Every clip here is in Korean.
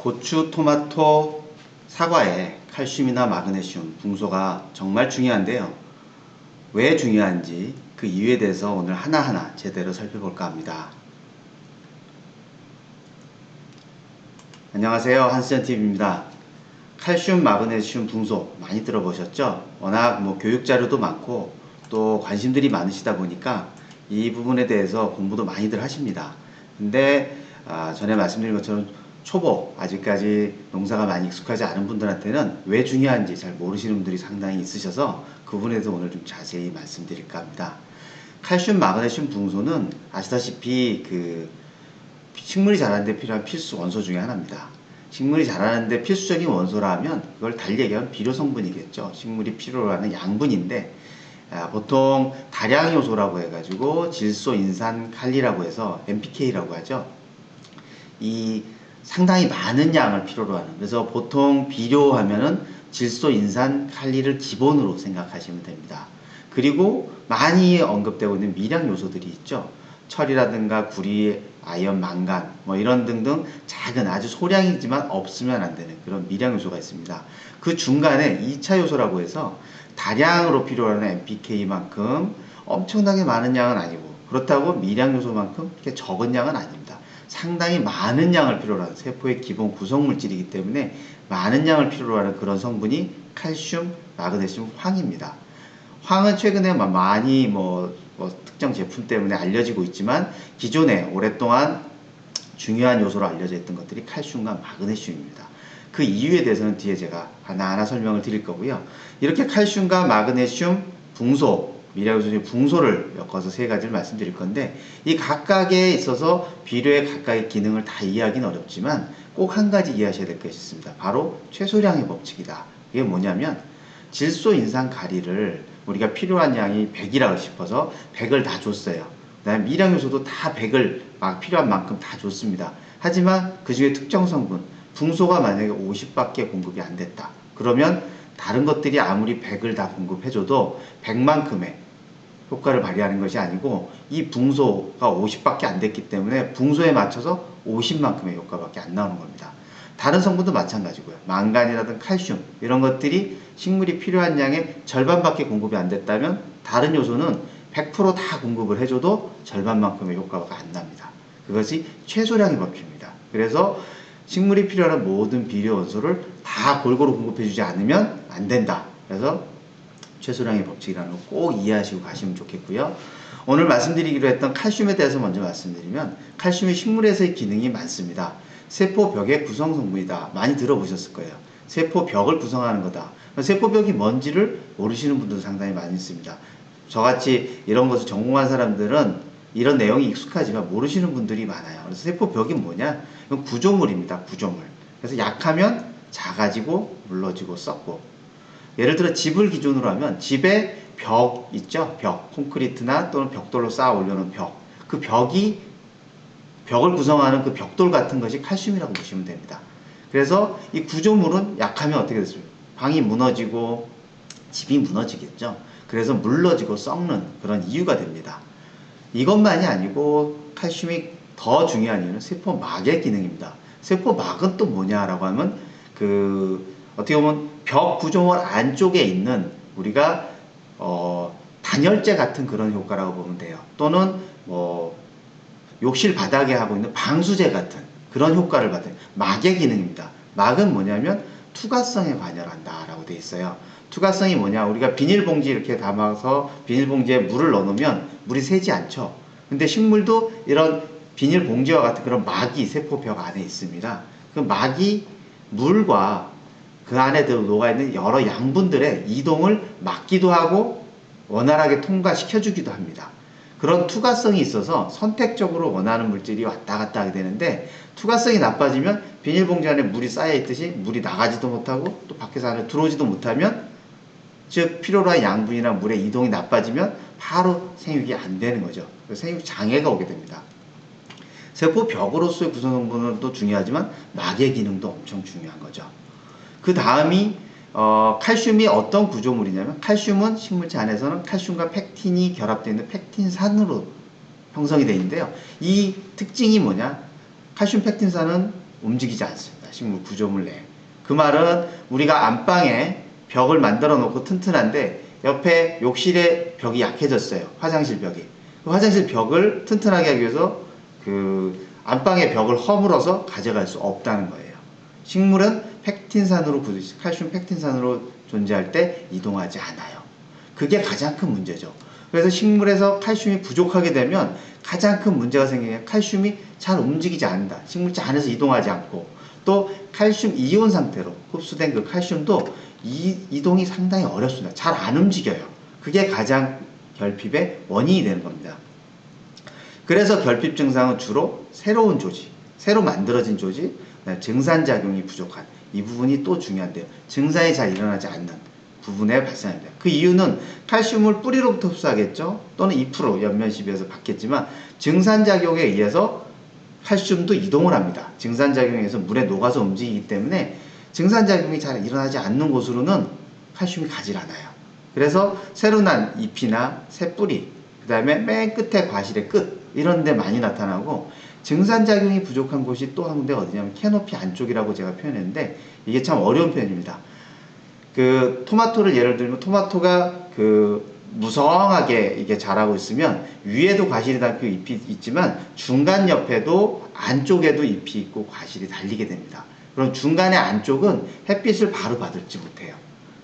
고추, 토마토, 사과에 칼슘이나 마그네슘, 붕소가 정말 중요한데요. 왜 중요한지 그 이유에 대해서 오늘 하나하나 제대로 살펴볼까 합니다. 안녕하세요. 한스전TV입니다. 칼슘, 마그네슘, 붕소 많이 들어보셨죠? 워낙 교육 자료도 많고 또 관심들이 많으시다 보니까 이 부분에 대해서 공부도 많이들 하십니다. 근데 전에 말씀드린 것처럼 초보, 아직까지 농사가 많이 익숙하지 않은 분들한테는 왜 중요한지 잘 모르시는 분들이 상당히 있으셔서 그 부분에 대해서 오늘 좀 자세히 말씀드릴까 합니다. 칼슘, 마그네슘, 붕소는 아시다시피 식물이 자라는데 필요한 필수 원소 중에 하나입니다. 식물이 자라는데 필수적인 원소라 하면 그걸 달리 얘기하면 비료 성분이겠죠. 식물이 필요로 하는 양분인데 보통 다량 요소라고 해가지고 질소, 인산, 칼리라고 해서 NPK라고 하죠. 이 상당히 많은 양을 필요로 하는, 그래서 보통 비료 하면은 질소, 인산, 칼리를 기본으로 생각하시면 됩니다. 그리고 많이 언급되고 있는 미량 요소들이 있죠. 철이라든가 구리, 아연, 망간 이런 등등 작은 아주 소량이지만 없으면 안 되는 그런 미량 요소가 있습니다. 그 중간에 2차 요소라고 해서 다량으로 필요로 하는 NPK만큼 엄청나게 많은 양은 아니고, 그렇다고 미량 요소만큼 이렇게 적은 양은 아닙니다. 상당히 많은 양을 필요로 하는 세포의 기본 구성물질이기 때문에 많은 양을 필요로 하는 그런 성분이 칼슘, 마그네슘, 황입니다. 황은 최근에 많이 특정 제품 때문에 알려지고 있지만 기존에 오랫동안 중요한 요소로 알려져 있던 것들이 칼슘과 마그네슘입니다. 그 이유에 대해서는 뒤에 제가 하나하나 설명을 드릴 거고요. 이렇게 칼슘과 마그네슘, 붕소, 미량 요소 중 붕소를 엮어서 세 가지를 말씀드릴 건데, 이 각각에 있어서 비료의 각각의 기능을 다 이해하기는 어렵지만 꼭 한 가지 이해하셔야 될 것이 있습니다. 바로 최소량의 법칙이다. 이게 뭐냐면 질소, 인산, 가리를 우리가 필요한 양이 100이라고 싶어서 100을 다 줬어요. 그 다음에 미량 요소도 다 100을 필요한 만큼 다 줬습니다. 하지만 그 중에 특정 성분, 붕소가 만약에 50밖에 공급이 안 됐다. 그러면 다른 것들이 아무리 100을 다 공급해줘도 100만큼의 효과를 발휘하는 것이 아니고, 이 붕소가 50밖에 안 됐기 때문에 붕소에 맞춰서 50만큼의 효과밖에 안 나오는 겁니다. 다른 성분도 마찬가지고요. 망간이라든 칼슘 이런 것들이 식물이 필요한 양의 절반밖에 공급이 안 됐다면 다른 요소는 100%다 공급을 해줘도 절반만큼의 효과가 안 납니다. 그것이 최소량의 법칙입니다. 그래서 식물이 필요한 모든 비료 원소를 다 골고루 공급해주지 않으면 안 된다. 그래서 최소량의 법칙이라는 거 꼭 이해하시고 가시면 좋겠고요. 오늘 말씀드리기로 했던 칼슘에 대해서 먼저 말씀드리면, 칼슘이 식물에서의 기능이 많습니다. 세포벽의 구성 성분이다. 많이 들어보셨을 거예요. 세포벽을 구성하는 거다. 세포벽이 뭔지를 모르시는 분들도 상당히 많이 있습니다. 저같이 이런 것을 전공한 사람들은 이런 내용이 익숙하지만 모르시는 분들이 많아요. 그래서 세포벽이 뭐냐? 이건 구조물입니다. 구조물. 그래서 약하면 작아지고 물러지고 썩고, 예를 들어 집을 기준으로 하면 집에 벽 있죠? 벽, 콘크리트나 또는 벽돌로 쌓아 올려놓은 벽. 그 벽을 구성하는 그 벽돌 같은 것이 칼슘이라고 보시면 됩니다. 그래서 이 구조물은 약하면 어떻게 됐습니까? 방이 무너지고 집이 무너지겠죠. 그래서 물러지고 썩는 그런 이유가 됩니다. 이것만이 아니고 칼슘이 더 중요한 이유는 세포막의 기능입니다. 세포막은 또 뭐냐라고 하면 어떻게 보면 벽 구조물 안쪽에 있는 우리가 단열재 같은 그런 효과라고 보면 돼요. 또는 욕실 바닥에 하고 있는 방수제 같은 그런 효과를 받은 막의 기능입니다. 막은 뭐냐면 투과성에 관여한다라고 되어 있어요. 투과성이 뭐냐? 우리가 비닐봉지 이렇게 담아서 비닐봉지에 물을 넣어놓으면 물이 새지 않죠. 근데 식물도 이런 비닐봉지와 같은 그런 막이 세포벽 안에 있습니다. 그 막이 물과 그 안에 녹아있는 여러 양분들의 이동을 막기도 하고 원활하게 통과시켜주기도 합니다. 그런 투과성이 있어서 선택적으로 원하는 물질이 왔다 갔다 하게 되는데, 투과성이 나빠지면 비닐봉지 안에 물이 쌓여있듯이 물이 나가지도 못하고 또 밖에서 안에 들어오지도 못하면, 즉 필요로 한 양분이나 물의 이동이 나빠지면 바로 생육이 안 되는 거죠. 생육 장애가 오게 됩니다. 세포벽으로서의 구성 성분은 또 중요하지만 막의 기능도 엄청 중요한 거죠. 그 다음이 칼슘이 어떤 구조물이냐면, 칼슘은 식물체 안에서는 칼슘과 팩틴이 결합되어 있는 팩틴산으로 형성이 되어 있는데요. 이 특징이 뭐냐? 칼슘 팩틴산은 움직이지 않습니다. 식물 구조물 내에. 그 말은 우리가 안방에 벽을 만들어 놓고 튼튼한데 옆에 욕실의 벽이 약해졌어요. 화장실 벽이. 그 화장실 벽을 튼튼하게 하기 위해서 그 안방의 벽을 허물어서 가져갈 수 없다는 거예요. 식물은 펙틴산으로 칼슘 펙틴산으로 존재할 때 이동하지 않아요. 그게 가장 큰 문제죠. 그래서 식물에서 칼슘이 부족하게 되면 가장 큰 문제가 생기는 게 칼슘이 잘 움직이지 않는다. 식물체 안에서 이동하지 않고 또 칼슘 이온 상태로 흡수된 그 칼슘도 이동이 상당히 어렵습니다. 잘 안 움직여요. 그게 가장 결핍의 원인이 되는 겁니다. 그래서 결핍 증상은 주로 새로운 조직, 새로 만들어진 조직, 증산작용이 부족한 이 부분이 또 중요한데요. 증상이 잘 일어나지 않는 부분에 발생합니다. 그 이유는 칼슘을 뿌리로부터 흡수하겠죠. 또는 잎으로 옆면십에서 받겠지만 증산작용에 의해서 칼슘도 이동을 합니다. 증산작용에 의해서 물에 녹아서 움직이기 때문에 증산작용이 잘 일어나지 않는 곳으로는 칼슘이 가질 않아요. 그래서 새로 난 잎이나 새 뿌리, 그 다음에 맨 끝에 과실의 끝 이런 데 많이 나타나고 증산작용이 부족한 곳이 또 한 군데가 어디냐면 캐노피 안쪽이라고 제가 표현했는데 이게 참 어려운 표현입니다. 그 토마토를 예를 들면 토마토가 그 무성하게 이게 자라고 있으면 위에도 과실이 달고 잎이 있지만 중간 옆에도 안쪽에도 잎이 있고 과실이 달리게 됩니다. 그럼 중간의 안쪽은 햇빛을 바로 받을지 못해요.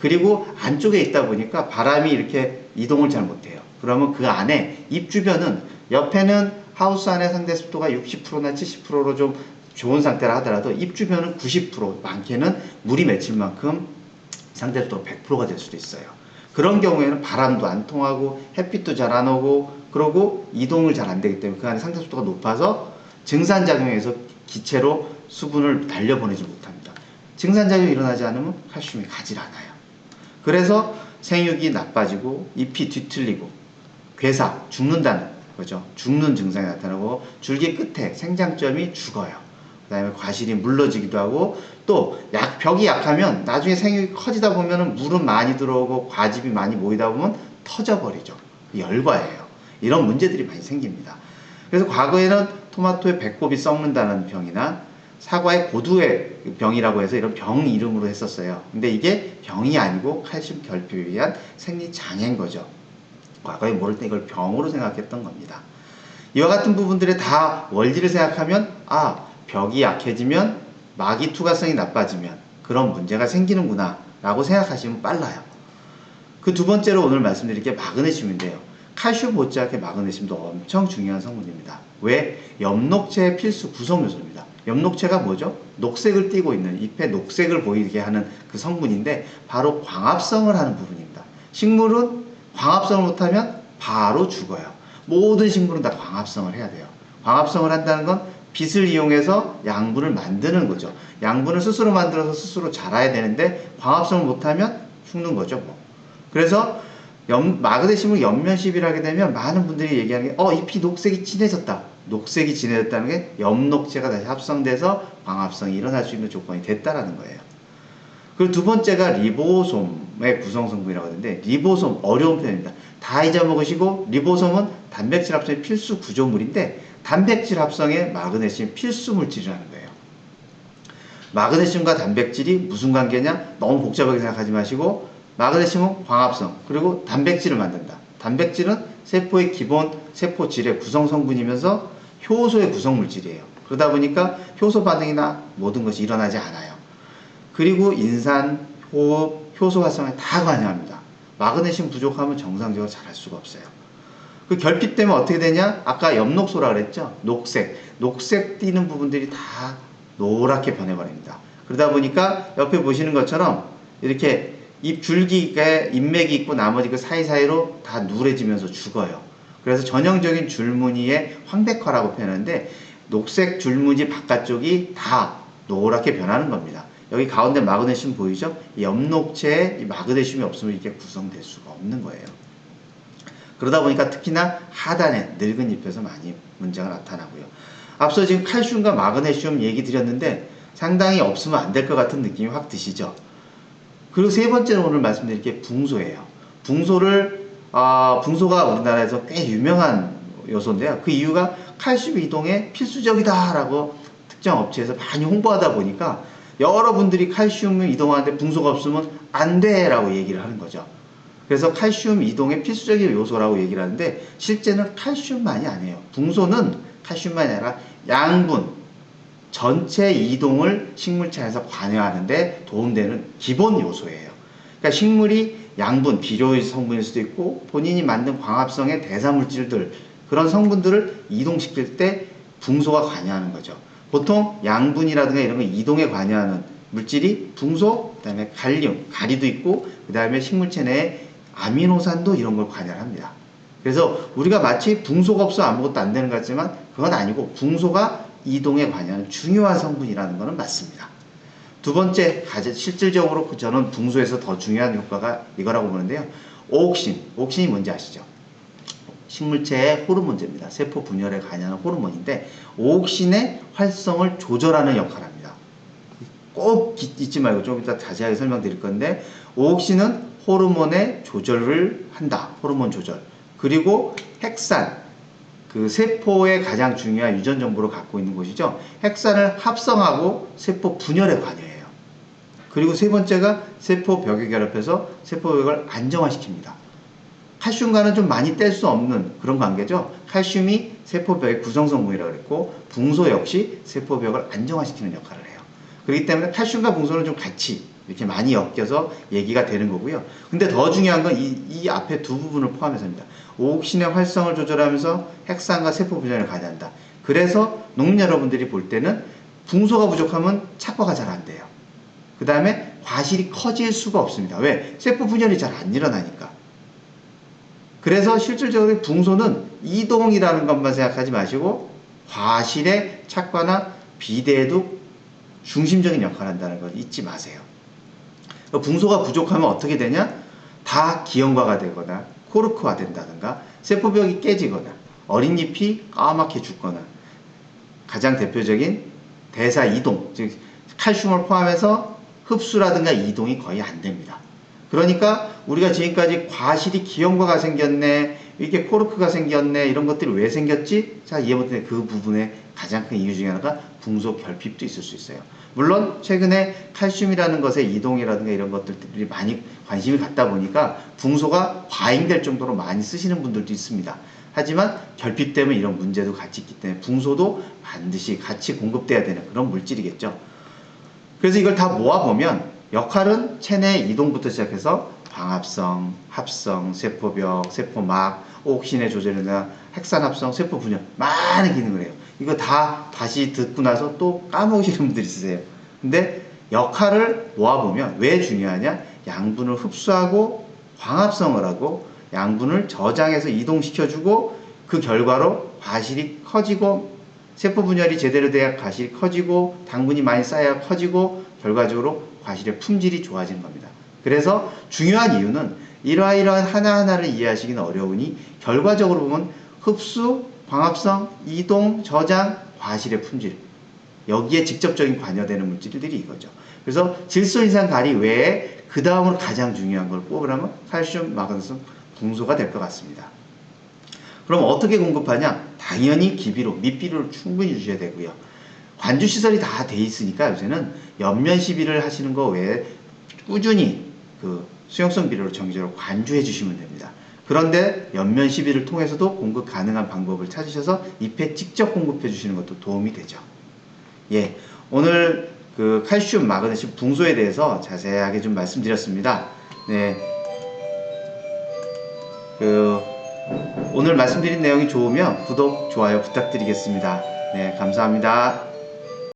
그리고 안쪽에 있다 보니까 바람이 이렇게 이동을 잘 못해요. 그러면 그 안에 잎 주변은 옆에는 하우스 안의 상대 습도가 60%나 70%로 좀 좋은 상태라 하더라도 잎 주변은 90% 많게는 물이 맺힐 만큼 상대 습도가 100%가 될 수도 있어요. 그런 경우에는 바람도 안 통하고 햇빛도 잘 안 오고 그러고 이동을 잘 안 되기 때문에 그 안에 상대 습도가 높아서 증산작용에서 기체로 수분을 달려보내지 못합니다. 증산작용이 일어나지 않으면 칼슘이 가질 않아요. 그래서 생육이 나빠지고 잎이 뒤틀리고 괴사, 죽는다는 거죠. 죽는 증상이 나타나고 줄기 끝에 생장점이 죽어요. 그 다음에 과실이 물러지기도 하고 또 벽이 약하면 나중에 생육이 커지다 보면 물은 많이 들어오고 과즙이 많이 모이다 보면 터져버리죠. 열과예요. 이런 문제들이 많이 생깁니다. 그래서 과거에는 토마토의 배꼽이 썩는다는 병이나 사과의 고두의 병이라고 해서 이런 병 이름으로 했었어요. 근데 이게 병이 아니고 칼슘 결핍에 의한 생리장애인 거죠. 과거에 모를 때 이걸 병으로 생각했던 겁니다. 이와 같은 부분들의 다 원리를 생각하면 벽이 약해지면 마기 투과성이 나빠지면 그런 문제가 생기는구나 라고 생각하시면 빨라요. 그 두 번째로 오늘 말씀드릴 게 마그네슘인데요. 칼슘 못지않게 마그네슘도 엄청 중요한 성분입니다. 왜? 엽록체의 필수 구성요소입니다. 엽록체가 뭐죠? 녹색을 띠고 있는 잎에 녹색을 보이게 하는 그 성분인데 바로 광합성을 하는 부분입니다. 식물은 광합성을 못하면 바로 죽어요. 모든 식물은 다 광합성을 해야 돼요. 광합성을 한다는 건 빛을 이용해서 양분을 만드는 거죠. 양분을 스스로 만들어서 스스로 자라야 되는데 광합성을 못하면 죽는 거죠. 뭐. 그래서 마그네슘을 옆면십이라 하게 되면 많은 분들이 얘기하는 게 잎이 녹색이 진해졌다. 녹색이 진해졌다는 게 엽록체가 다시 합성돼서 광합성이 일어날 수 있는 조건이 됐다라는 거예요. 그리고 두 번째가 리보솜의 구성성분이라고 하는데 리보솜 어려운 표현입니다. 다 잊어먹으시고 리보솜은 단백질 합성의 필수 구조물인데 단백질 합성에 마그네슘 필수 물질이라는 거예요. 마그네슘과 단백질이 무슨 관계냐? 너무 복잡하게 생각하지 마시고 마그네슘은 광합성 그리고 단백질을 만든다. 단백질은 세포의 기본 세포질의 구성성분이면서 효소의 구성물질이에요. 그러다 보니까 효소 반응이나 모든 것이 일어나지 않아요. 그리고 인산, 호흡, 효소 활성에 다 관여합니다. 마그네슘 부족하면 정상적으로 자랄 수가 없어요. 그 결핍 때문에 어떻게 되냐? 아까 엽록소라 그랬죠? 녹색 띄는 부분들이 다 노랗게 변해버립니다. 그러다 보니까 옆에 보시는 것처럼 이렇게 잎 줄기에 잎맥이 있고 나머지 그 사이사이로 다 누래지면서 죽어요. 그래서 전형적인 줄무늬의 황백화라고 표현하는데 녹색 줄무늬 바깥쪽이 다 노랗게 변하는 겁니다. 여기 가운데 마그네슘 보이죠? 이 엽록체에 이 마그네슘이 없으면 이게 구성될 수가 없는 거예요. 그러다 보니까 특히나 하단에 늙은 잎에서 많이 문제가 나타나고요. 앞서 지금 칼슘과 마그네슘 얘기 드렸는데 상당히 없으면 안 될 것 같은 느낌이 확 드시죠? 그리고 세 번째로 오늘 말씀드릴 게 붕소예요. 붕소가 우리나라에서 꽤 유명한 요소인데요. 그 이유가 칼슘 이동에 필수적이다라고 특정 업체에서 많이 홍보하다 보니까 여러분들이 칼슘을 이동하는데 붕소가 없으면 안 돼라고 얘기를 하는 거죠. 그래서 칼슘 이동의 필수적인 요소라고 얘기를 하는데 실제는 칼슘만이 아니에요. 붕소는 칼슘만이 아니라 양분 전체 이동을 식물체에서 관여하는데 도움되는 기본 요소예요. 그러니까 식물이 양분, 비료 성분일 수도 있고 본인이 만든 광합성의 대사물질들 그런 성분들을 이동시킬 때 붕소가 관여하는 거죠. 보통 양분이라든가 이런 거 이동에 관여하는 물질이 붕소, 그 다음에 갈륨, 가리도 있고 그 다음에 식물체 내에 아미노산도 이런 걸 관여합니다. 그래서 우리가 마치 붕소가 없어 아무것도 안 되는 것 같지만 그건 아니고 붕소가 이동에 관여하는 중요한 성분이라는 것은 맞습니다. 두 번째, 실질적으로 저는 붕소에서 더 중요한 효과가 이거라고 보는데요. 오옥신, 오옥신이 뭔지 아시죠? 식물체의 호르몬제입니다. 세포 분열에 관여하는 호르몬인데 오옥신의 활성을 조절하는 역할을 합니다. 꼭 잊지 말고 좀 이따 자세하게 설명드릴 건데 오옥신은 호르몬의 조절을 한다. 호르몬 조절. 그리고 핵산, 그 세포의 가장 중요한 유전 정보를 갖고 있는 곳이죠. 핵산을 합성하고 세포 분열에 관여해요. 그리고 세 번째가 세포 벽에 결합해서 세포 벽을 안정화시킵니다. 칼슘과는 좀 많이 뗄 수 없는 그런 관계죠. 칼슘이 세포벽의 구성성분이라고 그랬고 붕소 역시 세포벽을 안정화시키는 역할을 해요. 그렇기 때문에 칼슘과 붕소는 좀 같이 이렇게 많이 엮여서 얘기가 되는 거고요. 근데 더 중요한 건 이 앞에 두 부분을 포함해서입니다. 오옥신의 활성을 조절하면서 핵산과 세포 분열에 관여한다. 그래서 농민 여러분들이 볼 때는 붕소가 부족하면 착과가 잘 안 돼요. 그 다음에 과실이 커질 수가 없습니다. 왜? 세포 분열이 잘 안 일어나니까. 그래서 실질적으로 붕소는 이동이라는 것만 생각하지 마시고 과실의 착과나 비대에도 중심적인 역할을 한다는 걸 잊지 마세요. 붕소가 부족하면 어떻게 되냐? 다 기형과가 되거나 코르크화 된다든가 세포벽이 깨지거나 어린 잎이 까맣게 죽거나 가장 대표적인 대사 이동, 즉 칼슘을 포함해서 흡수라든가 이동이 거의 안 됩니다. 그러니까 우리가 지금까지 과실이 기형과가 생겼네, 이렇게 코르크가 생겼네, 이런 것들이 왜 생겼지? 자, 이해 못했는데 그 부분에 가장 큰 이유 중에 하나가 붕소 결핍도 있을 수 있어요. 물론 최근에 칼슘이라는 것에 이동이라든가 이런 것들이 많이 관심이 갖다 보니까 붕소가 과잉될 정도로 많이 쓰시는 분들도 있습니다. 하지만 결핍 때문에 이런 문제도 같이 있기 때문에 붕소도 반드시 같이 공급돼야 되는 그런 물질이겠죠. 그래서 이걸 다 모아보면 역할은 체내 이동부터 시작해서 광합성, 합성, 세포벽, 세포막, 옥신의 조절이나 핵산합성, 세포 분열 많은 기능을 해요. 이거 다 다시 듣고 나서 또 까먹으시는 분들이 있으세요. 근데 역할을 모아보면 왜 중요하냐? 양분을 흡수하고 광합성을 하고 양분을 저장해서 이동시켜주고 그 결과로 과실이 커지고 세포 분열이 제대로 돼야 과실이 커지고 당분이 많이 쌓여야 커지고 결과적으로 과실의 품질이 좋아지는 겁니다. 그래서 중요한 이유는 이러한 하나하나를 이해하시기는 어려우니 결과적으로 보면 흡수, 광합성, 이동, 저장, 과실의 품질 여기에 직접적인 관여되는 물질들이 이거죠. 그래서 질소인산 가리 외에 그 다음으로 가장 중요한 걸 뽑으라면 칼슘, 마그네슘, 붕소가 될 것 같습니다. 그럼 어떻게 공급하냐? 당연히 기비로, 밑비료를 충분히 주셔야 되고요. 관주시설이 다 돼 있으니까 요새는 옆면 시비를 하시는 거 외에 꾸준히 그 수용성 비료를 정기적으로 관주해 주시면 됩니다. 그런데 옆면 시비를 통해서도 공급 가능한 방법을 찾으셔서 잎에 직접 공급해 주시는 것도 도움이 되죠. 예, 오늘 그 칼슘, 마그네슘, 붕소에 대해서 자세하게 좀 말씀드렸습니다. 네, 오늘 말씀드린 내용이 좋으면 구독, 좋아요 부탁드리겠습니다. 네, 감사합니다.